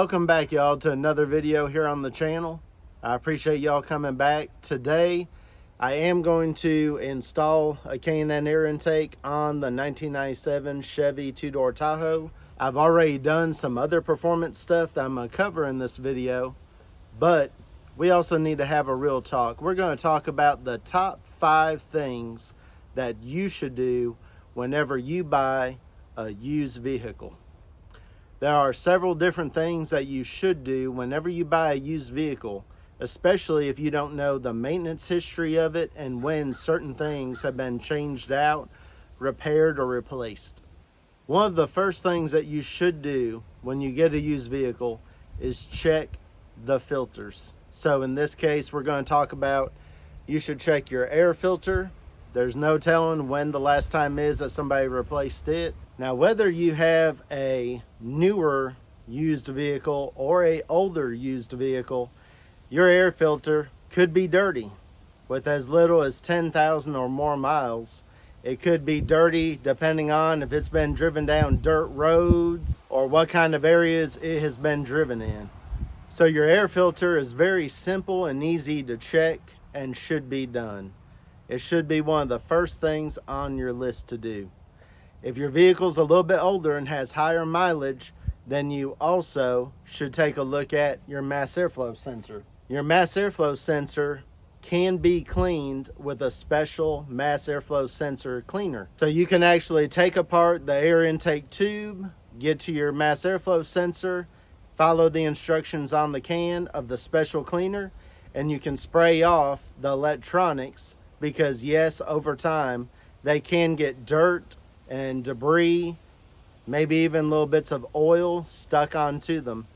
Welcome back, y'all, to another video here on the channel. I appreciate y'all coming back. Today I am going to install a K&N air intake on the 1997 Chevy two-door Tahoe. I've already done some other performance stuff that I'm going to cover in this video, but we also need to have a real talk. We're going to talk about the top 5 things that you should do whenever you buy a used vehicle. There are several different things that you should do whenever you buy a used vehicle, especially if you don't know the maintenance history of it and when certain things have been changed out, repaired, or replaced. One of the first things that you should do when you get a used vehicle is check the filters. So in this case, we're going to talk about you should check your air filter. There's no telling when the last time is that somebody replaced it. Now, whether you have a newer used vehicle or a older used vehicle, your air filter could be dirty. With as little as 10,000 or more miles, it could be dirty depending on if it's been driven down dirt roads or what kind of areas it has been driven in. So your air filter is very simple and easy to check and should be done. It should be one of the first things on your list to do. If your vehicle's a little bit older and has higher mileage, then you also should take a look at your mass airflow sensor. Your mass airflow sensor can be cleaned with a special mass airflow sensor cleaner. So you can actually take apart the air intake tube, get to your mass airflow sensor, follow the instructions on the can of the special cleaner, and you can spray off the electronics, because yes, over time they can get dirt and debris, maybe even little bits of oil stuck onto them,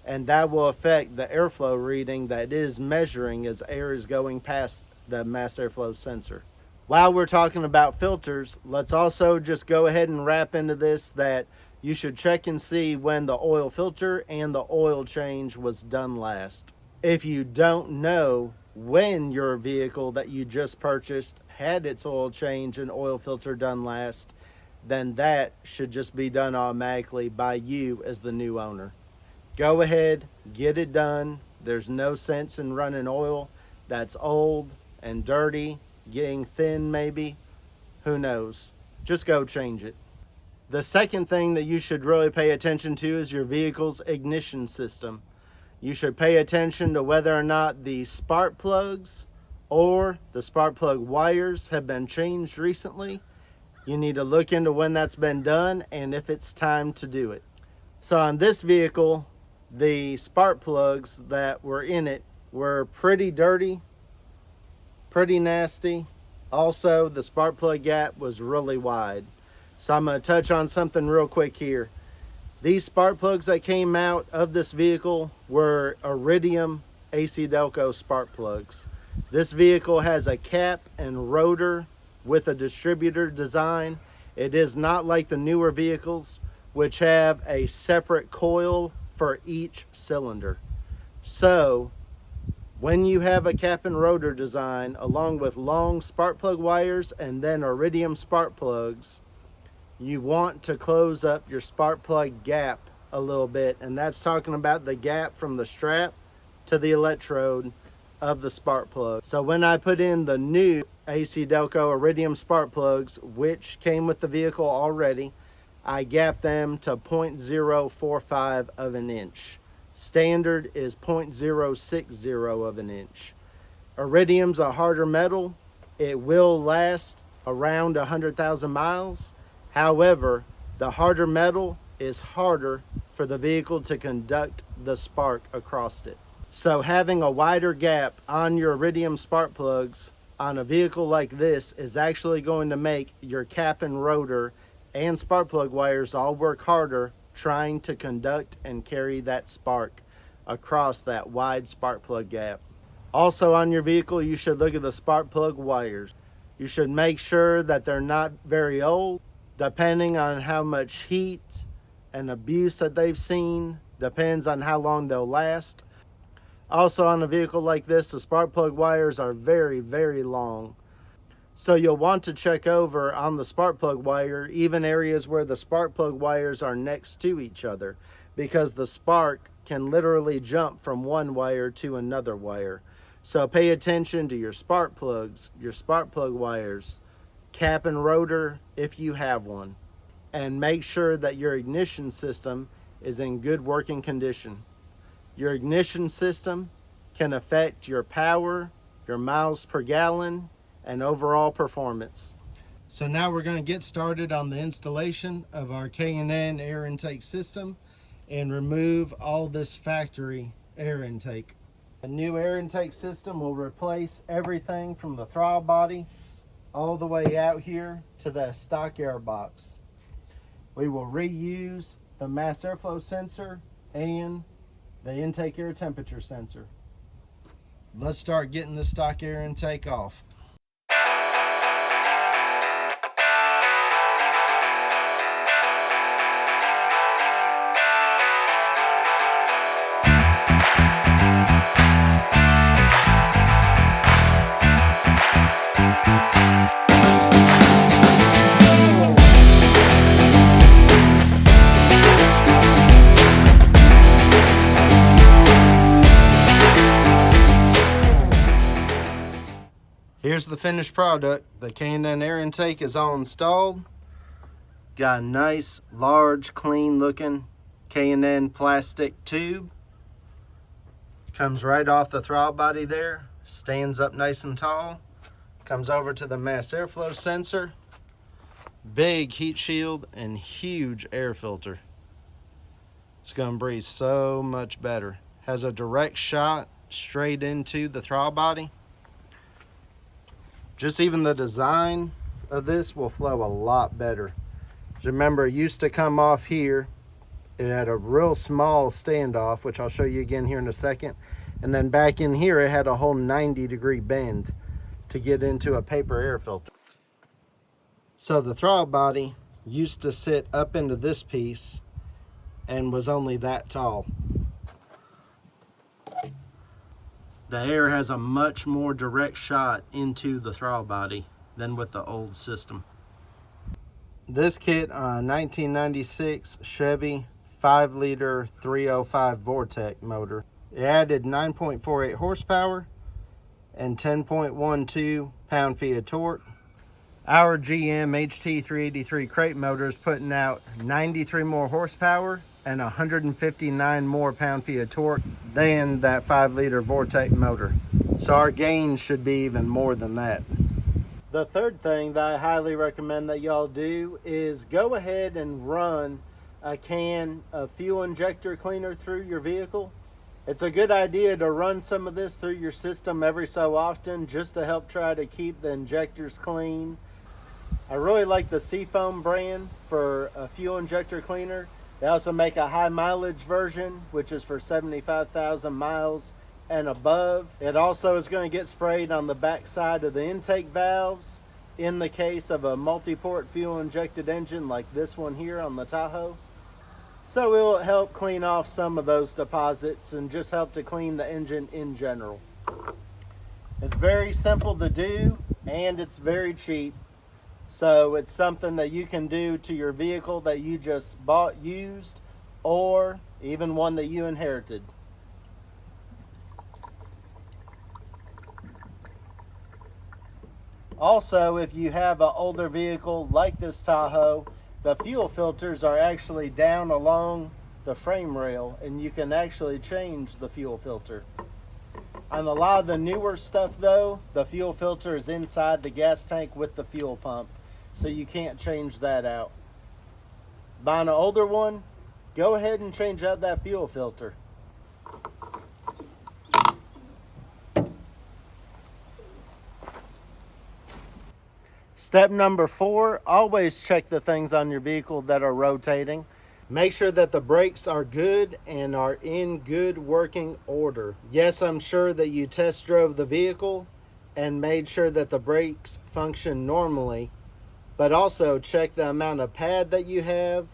and that will affect the airflow reading that it is measuring as air is going past the mass airflow sensor. While we're talking about filters, let's also just go ahead and wrap into this that you should check and see when the oil filter and the oil change was done last. If you don't know when your vehicle that you just purchased had its oil change and oil filter done last, then that should just be done automatically by you as the new owner. Go ahead, get it done. There's no sense in running oil that's old and dirty, getting thin maybe. Who knows? Just go change it. The second thing that you should really pay attention to is your vehicle's ignition system. You should pay attention to whether or not the spark plugs or the spark plug wires have been changed recently. You need to look into when that's been done and if it's time to do it. So on this vehicle, the spark plugs that were in it were pretty dirty, pretty nasty. Also, the spark plug gap was really wide. So I'm going to touch on something real quick here. These spark plugs that came out of this vehicle were iridium AC Delco spark plugs. This vehicle has a cap and rotor with a distributor design. It is not like the newer vehicles, which have a separate coil for each cylinder. So when you have a cap and rotor design along with long spark plug wires and then iridium spark plugs, you want to close up your spark plug gap a little bit, and that's talking about the gap from the strap to the electrode of the spark plug. So when I put in the new AC Delco iridium spark plugs, which came with the vehicle already, I gapped them to 0.045 of an inch. Standard is 0.060 of an inch. Iridium's a harder metal. It will last around 100,000 miles. However, the harder metal is harder for the vehicle to conduct the spark across it. So having a wider gap on your iridium spark plugs on a vehicle like this is actually going to make your cap and rotor and spark plug wires all work harder trying to conduct and carry that spark across that wide spark plug gap. Also on your vehicle, you should look at the spark plug wires. You should make sure that they're not very old. Depending on how much heat and abuse that they've seen, depends on how long they'll last. Also on a vehicle like this, the spark plug wires are very, very long. So you'll want to check over on the spark plug wire, even areas where the spark plug wires are next to each other. because the spark can literally jump from one wire to another wire. So pay attention to your spark plugs, your spark plug wires, cap and rotor if you have one, and make sure that your ignition system is in good working condition. Your ignition system can affect your power, your miles per gallon, and overall performance. So now we're going to get started on the installation of our K&N air intake system and remove all this factory air intake. A new air intake system will replace everything from the throttle body all the way out here to the stock air box. We will reuse the mass airflow sensor and the intake air temperature sensor. Let's start getting the stock air intake off. Here's the finished product. The K&N air intake is all installed. Got a nice, large, clean looking K&N plastic tube. Comes right off the throttle body there. Stands up nice and tall. Comes over to the mass airflow sensor. Big heat shield and huge air filter. It's gonna breathe so much better. Has a direct shot straight into the throttle body. Just even the design of this will flow a lot better. Remember, it used to come off here. It had a real small standoff, which I'll show you again here in a second. And then back in here, it had a whole 90-degree bend to get into a paper air filter. So the throttle body used to sit up into this piece and was only that tall. The air has a much more direct shot into the throttle body than with the old system. This kit on a 1996 Chevy 5-liter 305 Vortec motor. It added 9.48 horsepower and 10.12 pound-feet of torque. Our GM HT383 crate motor is putting out 93 more horsepower and 159 more pound-feet of torque than that 5-liter Vortec motor. So our gains should be even more than that. The third thing that I highly recommend that y'all do is go ahead and run a can of fuel injector cleaner through your vehicle. It's a good idea to run some of this through your system every so often just to help try to keep the injectors clean. I really like the Seafoam brand for a fuel injector cleaner. They also make a high mileage version, which is for 75,000 miles and above. It also is going to get sprayed on the back side of the intake valves in the case of a multi-port fuel injected engine like this one here on the Tahoe. So it will help clean off some of those deposits and just help to clean the engine in general. It's very simple to do and it's very cheap. So it's something that you can do to your vehicle that you just bought used or even one that you inherited. Also, if you have an older vehicle like this Tahoe, the fuel filters are actually down along the frame rail and you can actually change the fuel filter. On a lot of the newer stuff though, the fuel filter is inside the gas tank with the fuel pump, so you can't change that out. Buying an older one, go ahead and change out that fuel filter. Step number 4, always check the things on your vehicle that are rotating. Make sure that the brakes are good and are in good working order. Yes, I'm sure that you test drove the vehicle and made sure that the brakes function normally, but also check the amount of pad that you have,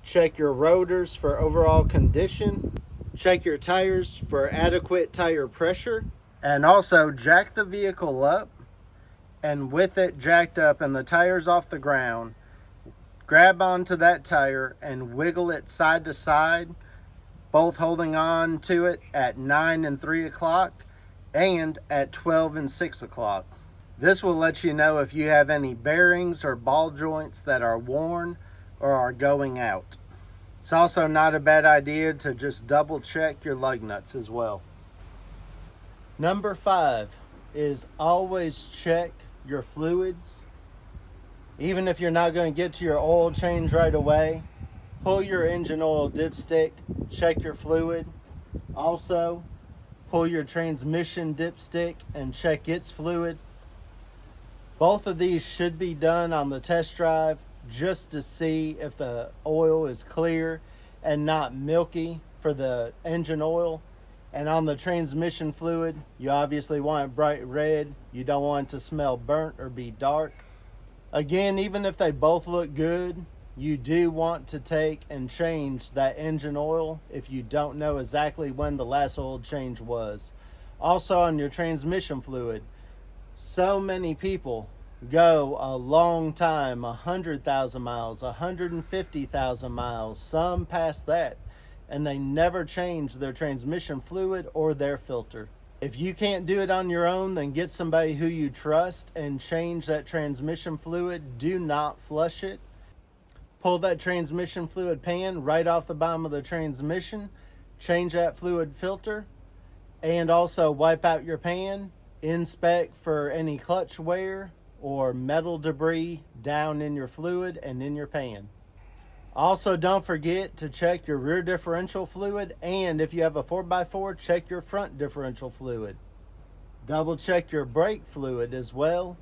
check your rotors for overall condition, check your tires for adequate tire pressure, and also jack the vehicle up, and with it jacked up and the tires off the ground, grab onto that tire and wiggle it side to side both holding on to it at 9 and 3 o'clock and at 12 and 6 o'clock. This will let you know if you have any bearings or ball joints that are worn or are going out. It's also not a bad idea to just double check your lug nuts as well. Number 5 is always check your fluids. Even if you're not going to get to your oil change right away, pull your engine oil dipstick, check your fluid. Also, pull your transmission dipstick and check its fluid. Both of these should be done on the test drive just to see if the oil is clear and not milky for the engine oil. And on the transmission fluid, you obviously want it bright red. You don't want it to smell burnt or be dark. Again, even if they both look good, you do want to take and change that engine oil if you don't know exactly when the last oil change was. Also on your transmission fluid, so many people go a long time, 100,000 miles, 150,000 miles, some past that, and they never change their transmission fluid or their filter. If you can't do it on your own, then get somebody who you trust and change that transmission fluid. Do not flush it. Pull that transmission fluid pan right off the bottom of the transmission, change that fluid filter, and also wipe out your pan. Inspect for any clutch wear or metal debris down in your fluid and in your pan. Also, don't forget to check your rear differential fluid, and if you have a 4x4, check your front differential fluid. Double check your brake fluid as well.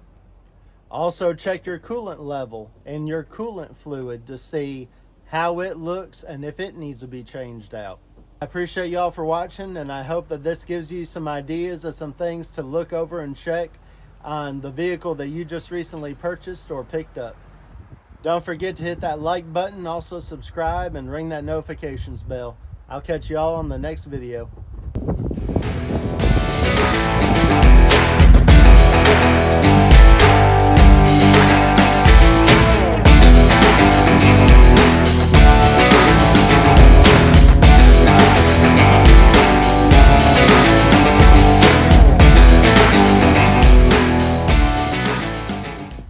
Also check your coolant level and your coolant fluid to see how it looks and if it needs to be changed out. I appreciate y'all for watching, and I hope that this gives you some ideas of some things to look over and check on the vehicle that you just recently purchased or picked up. Don't forget to hit that like button, also subscribe and ring that notifications bell. I'll catch y'all on the next video.